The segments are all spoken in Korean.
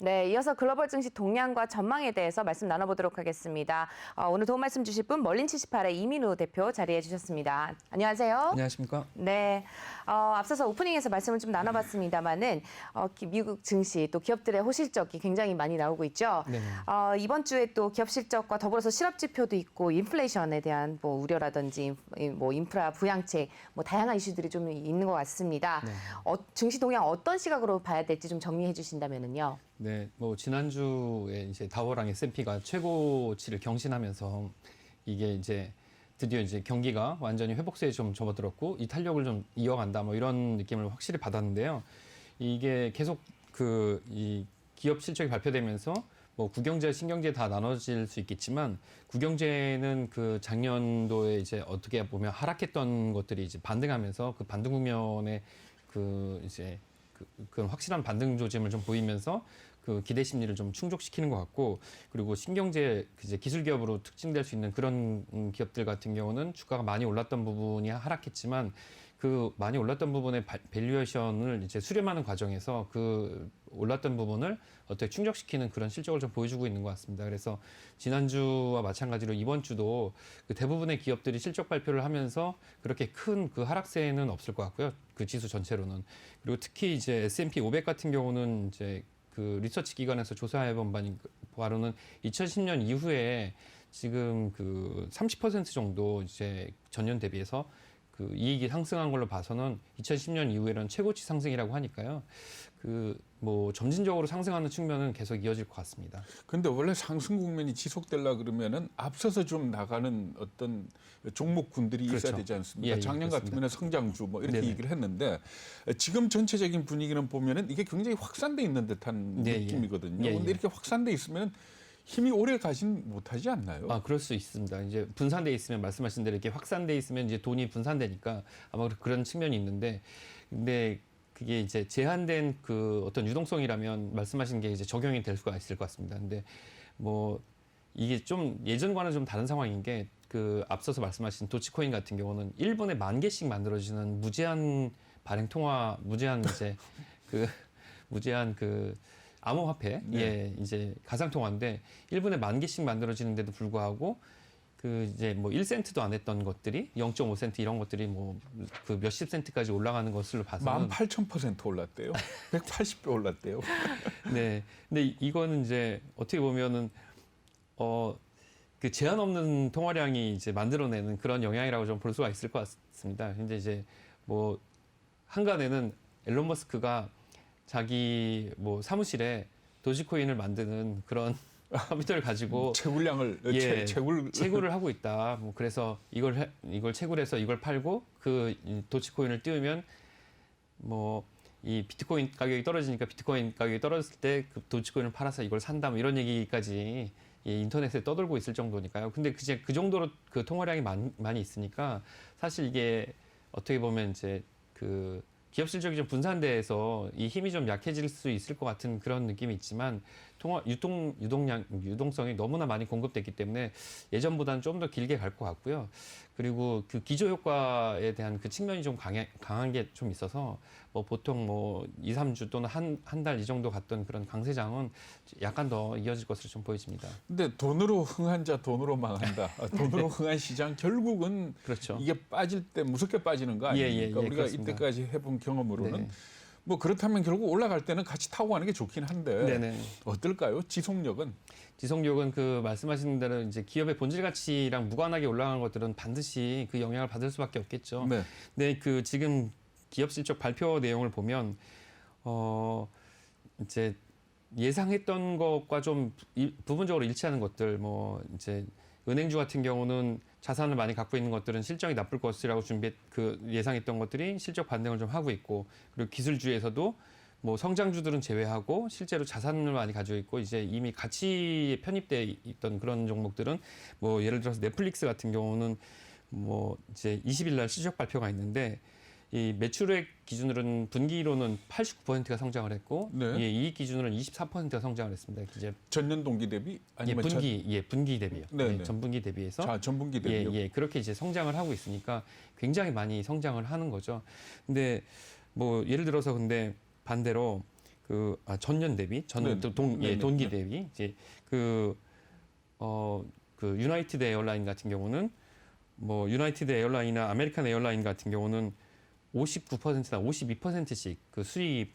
네, 이어서 글로벌 증시 동향과 전망에 대해서 말씀 나눠보도록 하겠습니다. 오늘 도움 말씀 주실 분 멀린78의 이민우 대표 자리해 주셨습니다. 안녕하세요. 안녕하십니까? 네, 앞서서 오프닝에서 말씀을 좀 나눠봤습니다만은 미국 증시 또 기업들의 호실적이 굉장히 많이 나오고 있죠. 네. 이번 주에 또 기업 실적과 더불어서 실업 지표도 있고 인플레이션에 대한 뭐 우려라든지 뭐 인프라 부양책 뭐 다양한 이슈들이 좀 있는 것 같습니다. 네. 증시 동향 어떤 시각으로 봐야 될지 좀 정리해 주신다면은요. 네, 뭐 지난주에 이제 다우랑 S&P가 최고치를 경신하면서 이게 이제 드디어 이제 경기가 완전히 회복세에 좀 접어들었고 이 탄력을 좀 이어간다 뭐 이런 느낌을 확실히 받았는데요. 이게 계속 이 기업 실적이 발표되면서 뭐 구경제, 신경제 다 나눠질 수 있겠지만 구경제는 그 작년도에 이제 어떻게 보면 하락했던 것들이 이제 반등하면서 그 반등 국면에 그 확실한 반등 조짐을 좀 보이면서 그 기대 심리를 좀 충족시키는 것 같고, 그리고 신경제 이제 기술 기업으로 특징될 수 있는 그런 기업들 같은 경우는 주가가 많이 올랐던 부분이 하락했지만 그 많이 올랐던 부분의 밸류에이션을 이제 수렴하는 과정에서 그 올랐던 부분을 어떻게 충족시키는 그런 실적을 좀 보여주고 있는 것 같습니다. 그래서 지난주와 마찬가지로 이번 주도 그 대부분의 기업들이 실적 발표를 하면서 그렇게 큰 그 하락세는 없을 것 같고요. 그 지수 전체로는. 그리고 특히 이제 S&P 500 같은 경우는 이제 그 리서치 기관에서 조사해본 바로는 2010년 이후에 지금 그 30% 정도 이제 전년 대비해서 그 이익이 상승한 걸로 봐서는 2010년 이후에는 최고치 상승이라고 하니까요. 그 뭐 점진적으로 상승하는 측면은 계속 이어질 것 같습니다. 근데 원래 상승 국면이 지속되려 그러면은 앞서서 좀 나가는 어떤 종목군들이 그렇죠. 있어야 되지 않습니까? 예, 작년 그렇습니다. 같으면 성장주 뭐 이렇게 네네. 얘기를 했는데 지금 전체적인 분위기는 보면은 이게 굉장히 확산돼 있는 듯한 네, 느낌이거든요. 예, 예. 근데 이렇게 확산돼 있으면 힘이 오래 가진 못하지 않나요? 그럴 수 있습니다. 이제 분산돼 있으면 말씀하신 대로 이렇게 확산돼 있으면 이제 돈이 분산되니까 아마 그런 측면이 있는데, 근데 그게 이제 제한된 그 어떤 유동성이라면 말씀하신 게 이제 적용이 될 수가 있을 것 같습니다. 근데 뭐 이게 좀 예전과는 좀 다른 상황인 게 그 앞서서 말씀하신 도치코인 같은 경우는 1분에 10,000개씩 만들어지는 무제한 발행 통화, 무제한 이제 무제한 암호화폐, 네. 이제 가상통화인데 1분에 10,000개씩 만들어지는데도 불구하고 그 이제 뭐 1센트도 안 했던 것들이 0.5센트 이런 것들이 뭐 그 몇십 센트까지 올라가는 것으로 봐서는 18,000% 올랐대요. 180배 올랐대요. 네. 근데 이거는 이제 어떻게 보면은 그 제한 없는 통화량이 이제 만들어내는 그런 영향이라고 좀 볼 수가 있을 것 같습니다. 근데 이제 뭐 한간에는 앨런 머스크가 자기 뭐 사무실에 도지코인을 만드는 그런 컴퓨터를 가지고 채굴량을 채굴을 하고 있다. 뭐 그래서 이걸 채굴해서 이걸 팔고 그 도치코인을 띄우면 뭐 이 비트코인 가격이 떨어지니까 비트코인 가격이 떨어졌을 때 그 도치코인을 팔아서 이걸 산다. 뭐 이런 얘기까지 인터넷에 떠돌고 있을 정도니까요. 근데 그 정도로 그 통화량이 많이 있으니까 사실 이게 어떻게 보면 이제 그 기업 실적이 좀 분산돼서 이 힘이 좀 약해질 수 있을 것 같은 그런 느낌이 있지만 유동성이 너무나 많이 공급됐기 때문에 예전보다는 좀 더 길게 갈 것 같고요. 그리고 그 기저 효과에 대한 그 측면이 좀 강한 게 좀 있어서 뭐 보통 뭐 2, 3주 또는 한 달 이 정도 갔던 그런 강세장은 약간 더 이어질 것으로 좀 보여집니다. 근데 돈으로 흥한 자 돈으로 망한다. 돈으로 흥한 시장 결국은 그렇죠. 이게 빠질 때 무섭게 빠지는 거 아닙니까? 우리가 그렇습니다. 이때까지 해본 경험으로는 네. 뭐 그렇다면 결국 올라갈 때는 같이 타고 가는 게 좋긴 한데 네네. 어떨까요? 지속력은? 지속력은 그 말씀하신 대로 이제 기업의 본질 가치랑 무관하게 올라가는 것들은 반드시 그 영향을 받을 수밖에 없겠죠. 네. 네, 그 지금 기업 실적 발표 내용을 보면 이제 예상했던 것과 좀 부분적으로 일치하는 것들, 뭐 이제 은행주 같은 경우는 자산을 많이 갖고 있는 것들은 실적이 나쁠 것이라고 예상했던 것들이 실적 반등을 좀 하고 있고, 그리고 기술주에서도 뭐 성장주들은 제외하고 실제로 자산을 많이 가지고 있고 이제 이미 가치에 편입돼 있던 그런 종목들은 뭐 예를 들어서 넷플릭스 같은 경우는 뭐 이제 20일 날 실적 발표가 있는데 이 매출액 기준으로는 분기로는 89%가 성장을 했고 네. 이익 기준으로는 24%가 성장을 했습니다. 이제 전년 동기 대비 아니면 분기 대비요. 네네. 전분기 대비해서 자, 전분기 대비요. 그렇게 이제 성장을 하고 있으니까 굉장히 많이 성장을 하는 거죠. 근데 뭐 예를 들어서 근데 반대로 전년 대비 네. 동기 네. 대비 이제 그 유나이티드 에어라인 같은 경우는 뭐 유나이티드 에어라인이나 아메리칸 에어라인 같은 경우는 59%나 52%씩 그 수입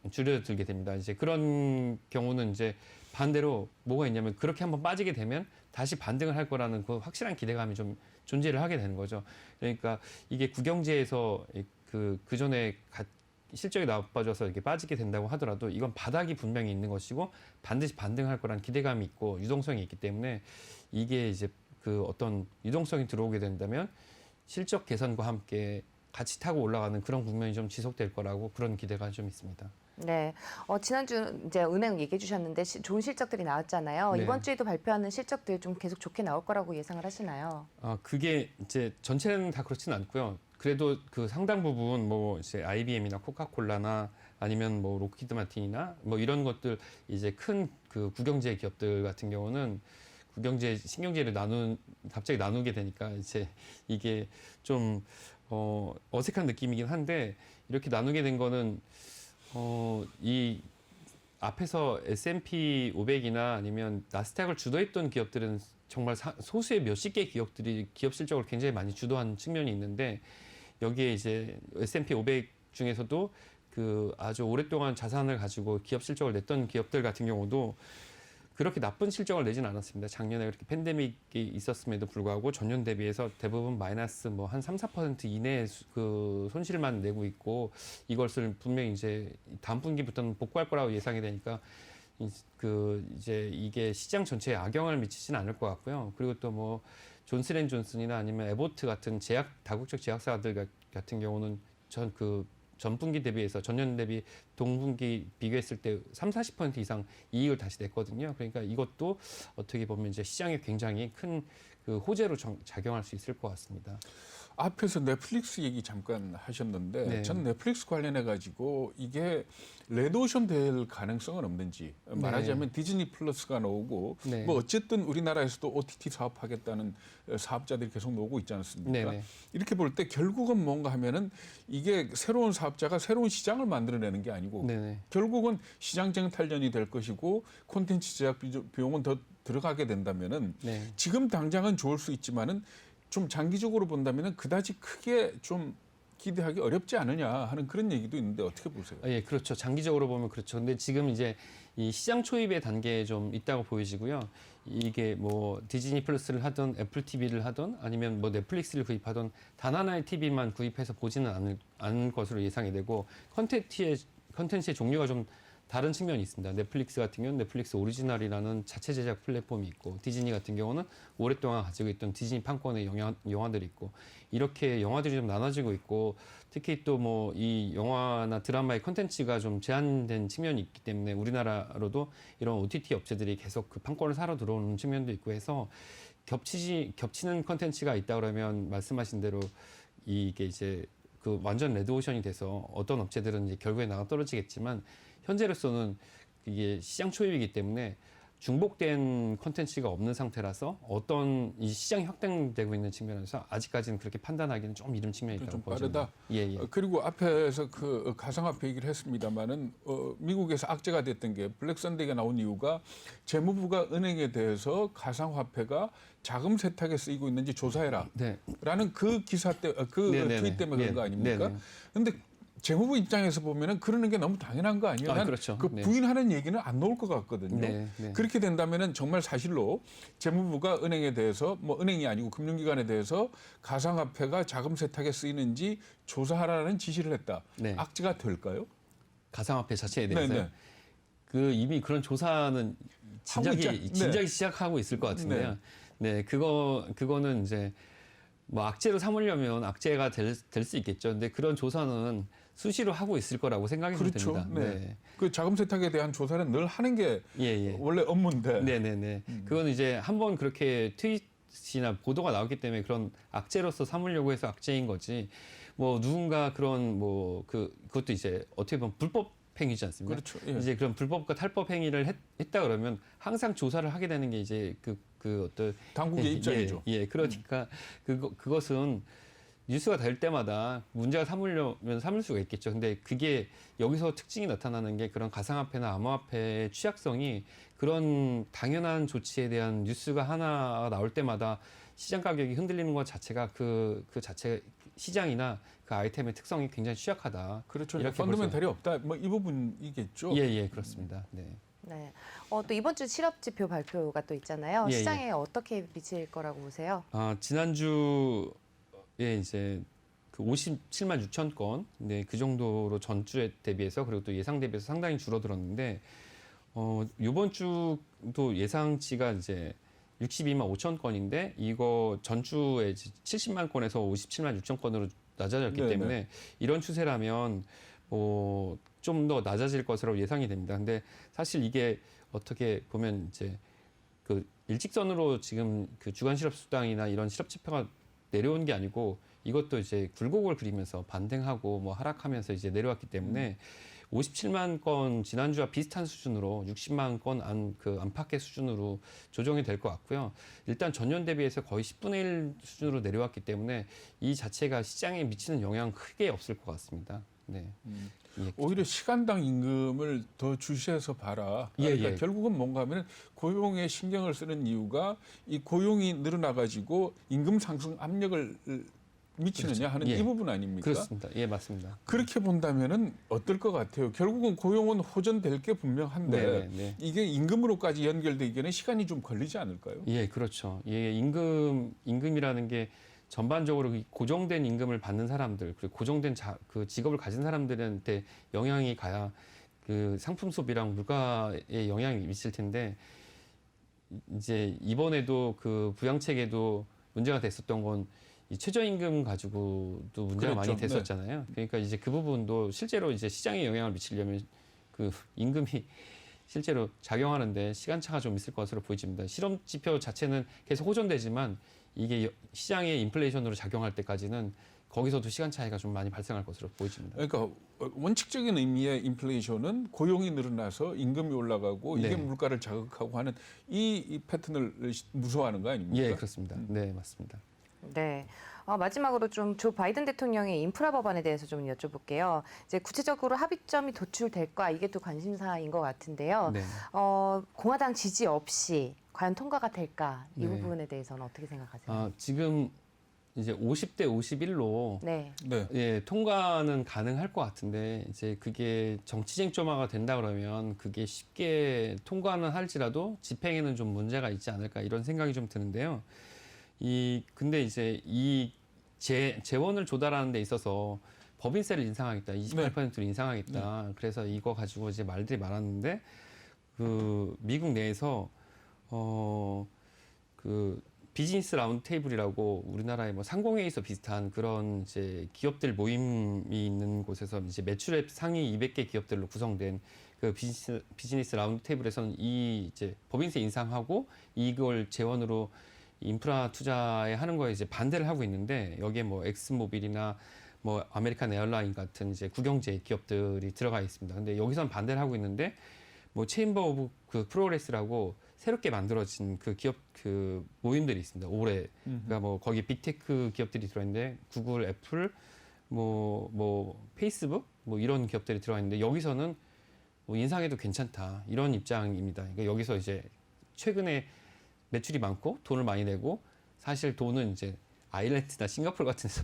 줄어들게 됩니다. 이제 그런 경우는 이제 반대로 뭐가 있냐면 그렇게 한번 빠지게 되면 다시 반등을 할 거라는 그 확실한 기대감이 좀 존재를 하게 되는 거죠. 그러니까 이게 국영지에서 그 전에 실적이 나빠져서 이렇게 빠지게 된다고 하더라도 이건 바닥이 분명히 있는 것이고 반드시 반등할 거란 기대감이 있고 유동성이 있기 때문에 이게 이제 그 어떤 유동성이 들어오게 된다면 실적 개선과 함께 같이 타고 올라가는 그런 국면이 좀 지속될 거라고 그런 기대가 좀 있습니다. 네. 지난주 이제 은행 얘기해 주셨는데 좋은 실적들이 나왔잖아요. 네. 이번 주에도 발표하는 실적들 좀 계속 좋게 나올 거라고 예상을 하시나요? 그게 이제 전체는 다 그렇지는 않고요. 그래도 그 상당 부분 뭐 이제 IBM이나 코카콜라나 아니면 뭐 로키드 마틴이나 뭐 이런 것들 이제 큰 그 국영제 기업들 같은 경우는 국영제 신경제를 갑자기 나누게 되니까 이제 이게 좀 어색한 느낌이긴 한데 이렇게 나누게 된 거는 이 앞에서 S&P 500이나 아니면 나스닥을 주도했던 기업들은 정말 소수의 몇십 개 기업들이 기업 실적을 굉장히 많이 주도한 측면이 있는데 여기에 이제 S&P 500 중에서도 그 아주 오랫동안 자산을 가지고 기업 실적을 냈던 기업들 같은 경우도 그렇게 나쁜 실적을 내진 않았습니다. 작년에 그렇게 팬데믹이 있었음에도 불구하고 전년 대비해서 대부분 마이너스 뭐 한 3~4% 이내의 그 손실만 내고 있고 이것을 분명히 이제 다음 분기부터는 복구할 거라고 예상이 되니까 이제 이게 시장 전체에 악영향을 미치지는 않을 것 같고요. 그리고 또 뭐 존슨앤존슨이나 아니면 에보트 같은 다국적 제약사들 같은 경우는 전분기 대비해서 전년 대비 동분기 비교했을 때 30~40% 이상 이익을 다시 냈거든요. 그러니까 이것도 어떻게 보면 이제 시장에 굉장히 큰 그 호재로 작용할 수 있을 것 같습니다. 앞에서 넷플릭스 얘기 잠깐 하셨는데 네. 전 넷플릭스 관련해 가지고 이게 레드오션 될 가능성은 없는지 말하자면 디즈니 플러스가 나오고 네. 뭐 어쨌든 우리나라에서도 OTT 사업하겠다는 사업자들이 계속 나오고 있지 않습니까? 네. 이렇게 볼 때 결국은 뭔가 하면은 이게 새로운 사업자가 새로운 시장을 만들어내는 게 아니고 네네. 결국은 시장 쟁탈전이 될 것이고 콘텐츠 제작 비용은 더 들어가게 된다면은 네. 지금 당장은 좋을 수 있지만은 좀 장기적으로 본다면은 그다지 크게 좀 기대하기 어렵지 않느냐 하는 그런 얘기도 있는데 어떻게 보세요? 예, 그렇죠. 장기적으로 보면 그렇죠. 근데 지금 이제 이 시장 초입의 단계에 좀 있다고 보여지고요. 이게 뭐 디즈니 플러스를 하든 애플 TV를 하든 아니면 뭐 넷플릭스를 구입하든 단 하나의 TV만 구입해서 보지는 않을 것으로 예상이 되고 컨텐츠의 종류가 좀 다른 측면이 있습니다. 넷플릭스 같은 경우는 넷플릭스 오리지널이라는 자체 제작 플랫폼이 있고 디즈니 같은 경우는 오랫동안 가지고 있던 디즈니 판권의 영화들이 있고 이렇게 영화들이 좀 나눠지고 있고 특히 또 뭐 이 영화나 드라마의 컨텐츠가 좀 제한된 측면이 있기 때문에 우리나라로도 이런 OTT 업체들이 계속 그 판권을 사러 들어오는 측면도 있고 해서 겹치는 컨텐츠가 있다 그러면 말씀하신 대로 이게 이제 그 완전 레드오션이 돼서 어떤 업체들은 이제 결국에 나가 떨어지겠지만 현재로서는 이게 시장 초입이기 때문에 중복된 콘텐츠가 없는 상태라서 어떤 이 시장이 확대되고 있는 측면에서 아직까지는 그렇게 판단하기는 좀 이른 측면이 있다고 좀 보여집니다. 빠르다. 예. 그리고 앞에서 그 가상화폐 얘기를 했습니다만은 미국에서 악재가 됐던 게 블랙 선데이가 나온 이유가 재무부가 은행에 대해서 가상화폐가 자금 세탁에 쓰이고 있는지 조사해라. 네. 라는 그 기사 때, 트윗 때문에 그런 거 아닙니까? 그런데 재무부 입장에서 보면은 그러는 게 너무 당연한 거 아니에요? 그렇죠. 그 부인하는 얘기는 안 나올 것 같거든요. 네. 그렇게 된다면은 정말 사실로 재무부가 은행에 대해서 뭐 은행이 아니고 금융기관에 대해서 가상화폐가 자금 세탁에 쓰이는지 조사하라는 지시를 했다. 네. 악재가 될까요? 가상화폐 자체에 대해서 네네. 그 이미 그런 조사는 진작에 시작하고 있을 것 같은데요. 네, 그거는 이제 뭐 악재로 삼으려면 악재가 될 수 있겠죠. 근데 그런 조사는 수시로 하고 있을 거라고 생각이 그렇죠. 됩니다. 네. 그 자금 세탁에 대한 조사는 늘 하는 게 예. 원래 업무인데. 네네네. 그건 이제 한번 그렇게 트윗이나 보도가 나왔기 때문에 그런 악재로서 삼으려고 해서 악재인 거지. 뭐 누군가 그런 뭐 그것도 이제 어떻게 보면 불법 행위지 않습니까? 그렇죠. 예. 이제 그런 불법과 탈법 행위를 했다 그러면 항상 조사를 하게 되는 게 이제 그 어떤 당국의 입장이죠. 예. 그러니까 그것은 뉴스가 될 때마다 문제가 삼으려면 삼을 수가 있겠죠. 근데 그게 여기서 특징이 나타나는 게 그런 가상화폐나 암호화폐의 취약성이 그런 당연한 조치에 대한 뉴스가 하나 나올 때마다 시장 가격이 흔들리는 것 자체가 그 자체 시장이나 그 아이템의 특성이 굉장히 취약하다. 그렇죠. 이렇게 펀더멘탈이 없다. 뭐 이 부분이겠죠. 예, 그렇습니다. 네. 네. 또 이번 주 실업 지표 발표가 또 있잖아요. 예, 시장에 어떻게 미칠 거라고 보세요? 지난주에 이제 그 57만 6천 건, 네, 그 정도로 전주에 대비해서 그리고 또 예상 대비해서 상당히 줄어들었는데, 이번 주도 예상치가 이제 62만 5천 건인데 이거 전주에 70만 건에서 57만 6천 건으로 낮아졌기 네네. 때문에 이런 추세라면 좀 더 낮아질 것으로 예상이 됩니다. 근데 사실 이게 어떻게 보면 이제 그 일직선으로 지금 그 주간 실업 수당이나 이런 실업 지표가 내려온 게 아니고 이것도 이제 굴곡을 그리면서 반등하고 뭐 하락하면서 이제 내려왔기 때문에 57만 건 지난주와 비슷한 수준으로 60만 건 안팎의 수준으로 조정이 될 것 같고요. 일단 전년 대비해서 거의 10분의 1 수준으로 내려왔기 때문에 이 자체가 시장에 미치는 영향 크게 없을 것 같습니다. 네. 예. 오히려 시간당 임금을 더 주시해서 봐라. 그러니까 예. 결국은 뭔가 하면 고용에 신경을 쓰는 이유가 이 고용이 늘어나가지고 임금 상승 압력을 미치느냐 그렇죠. 하는 예. 이 부분 아닙니까? 그렇습니다. 예, 맞습니다. 그렇게 본다면은 어떨 것 같아요? 결국은 고용은 호전될 게 분명한데 네. 이게 임금으로까지 연결되기에는 시간이 좀 걸리지 않을까요? 예, 그렇죠. 예, 임금이라는 게 전반적으로 고정된 임금을 받는 사람들, 그리고 고정된 그 직업을 가진 사람들한테 영향이 가야 그 상품 소비랑 물가에 영향이 미칠 텐데 이제 이번에도 그 부양책에도 문제가 됐었던 건 이 최저임금 가지고도 문제가 많이 그랬죠. 됐었잖아요. 그러니까 이제 그 부분도 실제로 이제 시장에 영향을 미치려면 그 임금이 실제로 작용하는데 시간차가 좀 있을 것으로 보여집니다. 실업 지표 자체는 계속 호전되지만 이게 시장의 인플레이션으로 작용할 때까지는 거기서도 시간 차이가 좀 많이 발생할 것으로 보여집니다. 그러니까 원칙적인 의미의 인플레이션은 고용이 늘어나서 임금이 올라가고 이게 네. 물가를 자극하고 하는 이 패턴을 무서워하는 거 아닙니까? 예, 그렇습니다. 네, 맞습니다. 네. 마지막으로 좀 조 바이든 대통령의 인프라 법안에 대해서 좀 여쭤볼게요. 이제 구체적으로 합의점이 도출될까 이게 또 관심사인 것 같은데요. 네. 공화당 지지 없이 과연 통과가 될까 이 네. 부분에 대해서는 어떻게 생각하세요? 지금 이제 50대 51로 네. 네. 예, 통과는 가능할 것 같은데 이제 그게 정치 쟁점화가 된다 그러면 그게 쉽게 통과는 할지라도 집행에는 좀 문제가 있지 않을까 이런 생각이 좀 드는데요. 근데 이제 이 재원을 조달하는 데 있어서 법인세를 인상하겠다, 28%를 인상하겠다. 그래서 이거 가지고 이제 말들이 많았는데 그 미국 내에서 그 비즈니스 라운드 테이블이라고 우리나라의 뭐 상공회의소 비슷한 그런 이제 기업들 모임이 있는 곳에서 이제 매출액 상위 200개 기업들로 구성된 그 비즈니스 라운드 테이블에서는 이 이제 법인세 인상하고 이걸 재원으로 인프라 투자에 하는 거에 이제 반대를 하고 있는데 여기에 뭐 엑스모빌이나 뭐 아메리칸 에어라인 같은 이제 국영제 기업들이 들어가 있습니다. 근데 여기서는 반대를 하고 있는데 뭐 체인버 오브 그 프로그레스라고 새롭게 만들어진 그 기업 그 모임들이 있습니다. 올해 그러니까 뭐 거기 빅테크 기업들이 들어있는데 구글, 애플, 뭐 페이스북 뭐 이런 기업들이 들어가 있는데 여기서는 뭐 인상해도 괜찮다 이런 입장입니다. 그러니까 여기서 이제 최근에 매출이 많고 돈을 많이 내고 사실 돈은 이제 아일랜드나 싱가포르 같은 데서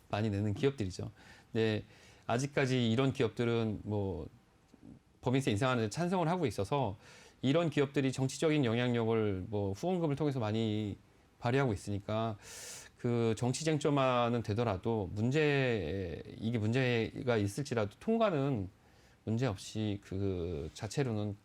많이 내는 기업들이죠. 근데 아직까지 이런 기업들은 뭐 법인세 인상하는 데 찬성을 하고 있어서 이런 기업들이 정치적인 영향력을 뭐 후원금을 통해서 많이 발휘하고 있으니까 그 정치 쟁점화는 되더라도 이게 문제가 있을지라도 통과는 문제 없이 그 자체로는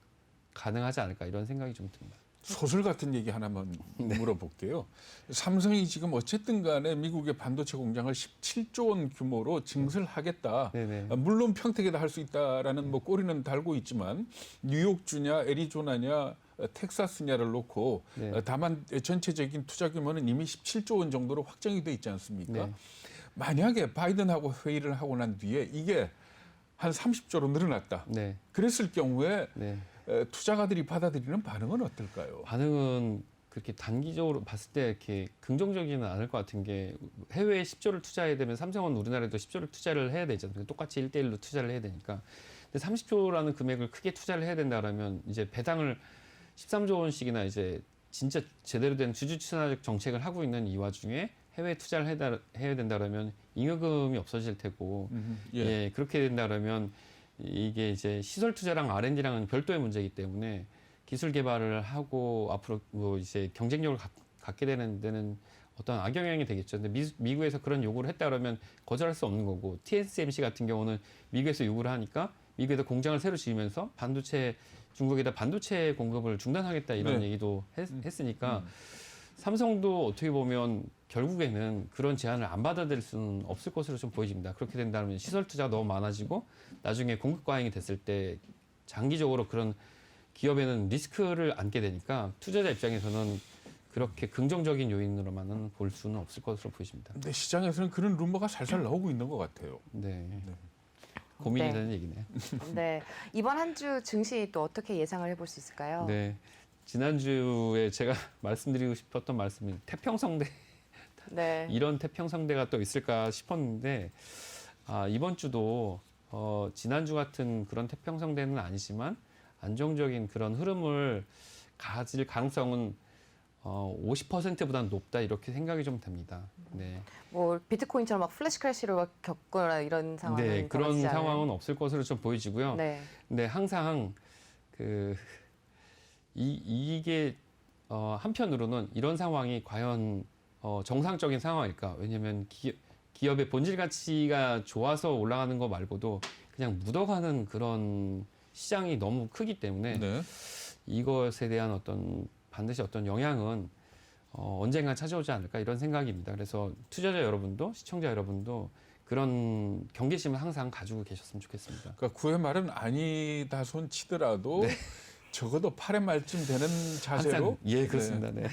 가능하지 않을까 이런 생각이 좀 듭니다. 소설 같은 얘기 하나만 물어볼게요. 삼성이 지금 어쨌든 간에 미국의 반도체 공장을 17조 원 규모로 증설하겠다. 네네. 물론 평택에다 할 수 있다라는 뭐 꼬리는 달고 있지만 뉴욕주냐 애리조나냐 텍사스냐를 놓고 네. 다만 전체적인 투자 규모는 이미 17조 원 정도로 확정이 돼 있지 않습니까? 네. 만약에 바이든하고 회의를 하고 난 뒤에 이게 한 30조로 늘어났다. 네. 그랬을 경우에 네. 투자가들이 받아들이는 반응은 어떨까요? 반응은 그렇게 단기적으로 봤을 때 이렇게 긍정적이지는 않을 것 같은 게 해외에 10조를 투자해야 되면 삼성은 우리나라에도 10조를 투자를 해야 되잖아요. 똑같이 1대1로 투자를 해야 되니까. 근데 30조라는 금액을 크게 투자를 해야 된다라면 이제 배당을 13조 원씩이나 이제 진짜 제대로 된 주주 친화적 정책을 하고 있는 이 와중에 해외 투자를 해야 된다라면 잉여금이 없어질 테고 예, 그렇게 된다라면 이게 이제 시설 투자랑 R&D랑은 별도의 문제이기 때문에 기술 개발을 하고 앞으로 뭐 이제 경쟁력을 갖게 되는 데는 어떤 악영향이 되겠죠. 근데 미국에서 그런 요구를 했다 그러면 거절할 수 없는 거고 TSMC 같은 경우는 미국에서 요구를 하니까 미국에다 공장을 새로 지으면서 중국에다 반도체 공급을 중단하겠다 이런 얘기도 했으니까 삼성도 어떻게 보면 결국에는 그런 제안을 안 받아들일 수는 없을 것으로 좀 보여집니다. 그렇게 된다면 시설 투자가 너무 많아지고 나중에 공급 과잉이 됐을 때 장기적으로 그런 기업에는 리스크를 안게 되니까 투자자 입장에서는 그렇게 긍정적인 요인으로만은 볼 수는 없을 것으로 보여집니다. 근데 시장에서는 그런 루머가 살살 나오고 있는 것 같아요. 네. 고민이 네. 되는 얘기네요. 네. 이번 한 주 증시 또 어떻게 예상을 해볼 수 있을까요? 네. 지난주에 제가 말씀드리고 싶었던 말씀이 태평성대 네. 이런 태평성대가 또 있을까 싶었는데 이번 주도 지난주 같은 그런 태평성대는 아니지만 안정적인 그런 흐름을 가질 가능성은 50%보다는 높다 이렇게 생각이 좀 됩니다. 네. 뭐 비트코인처럼 막 플래시 크래시를 막 겪거나 이런 상황은 네, 그런 벌어지지 않아요? 상황은 없을 것으로 좀 보여지고요. 네. 근데 항상 이게 한편으로는 이런 상황이 과연 정상적인 상황일까? 왜냐하면 기업의 본질 가치가 좋아서 올라가는 거 말고도 그냥 묻어가는 그런 시장이 너무 크기 때문에 네. 이것에 대한 반드시 어떤 영향은 언젠가 찾아오지 않을까 이런 생각입니다. 그래서 투자자 여러분도 시청자 여러분도 그런 경계심을 항상 가지고 계셨으면 좋겠습니다. 그러니까 9회 말은 아니다 손 치더라도 적어도 8회 말쯤 되는 자세로 항상, 예, 그렇습니다. 네.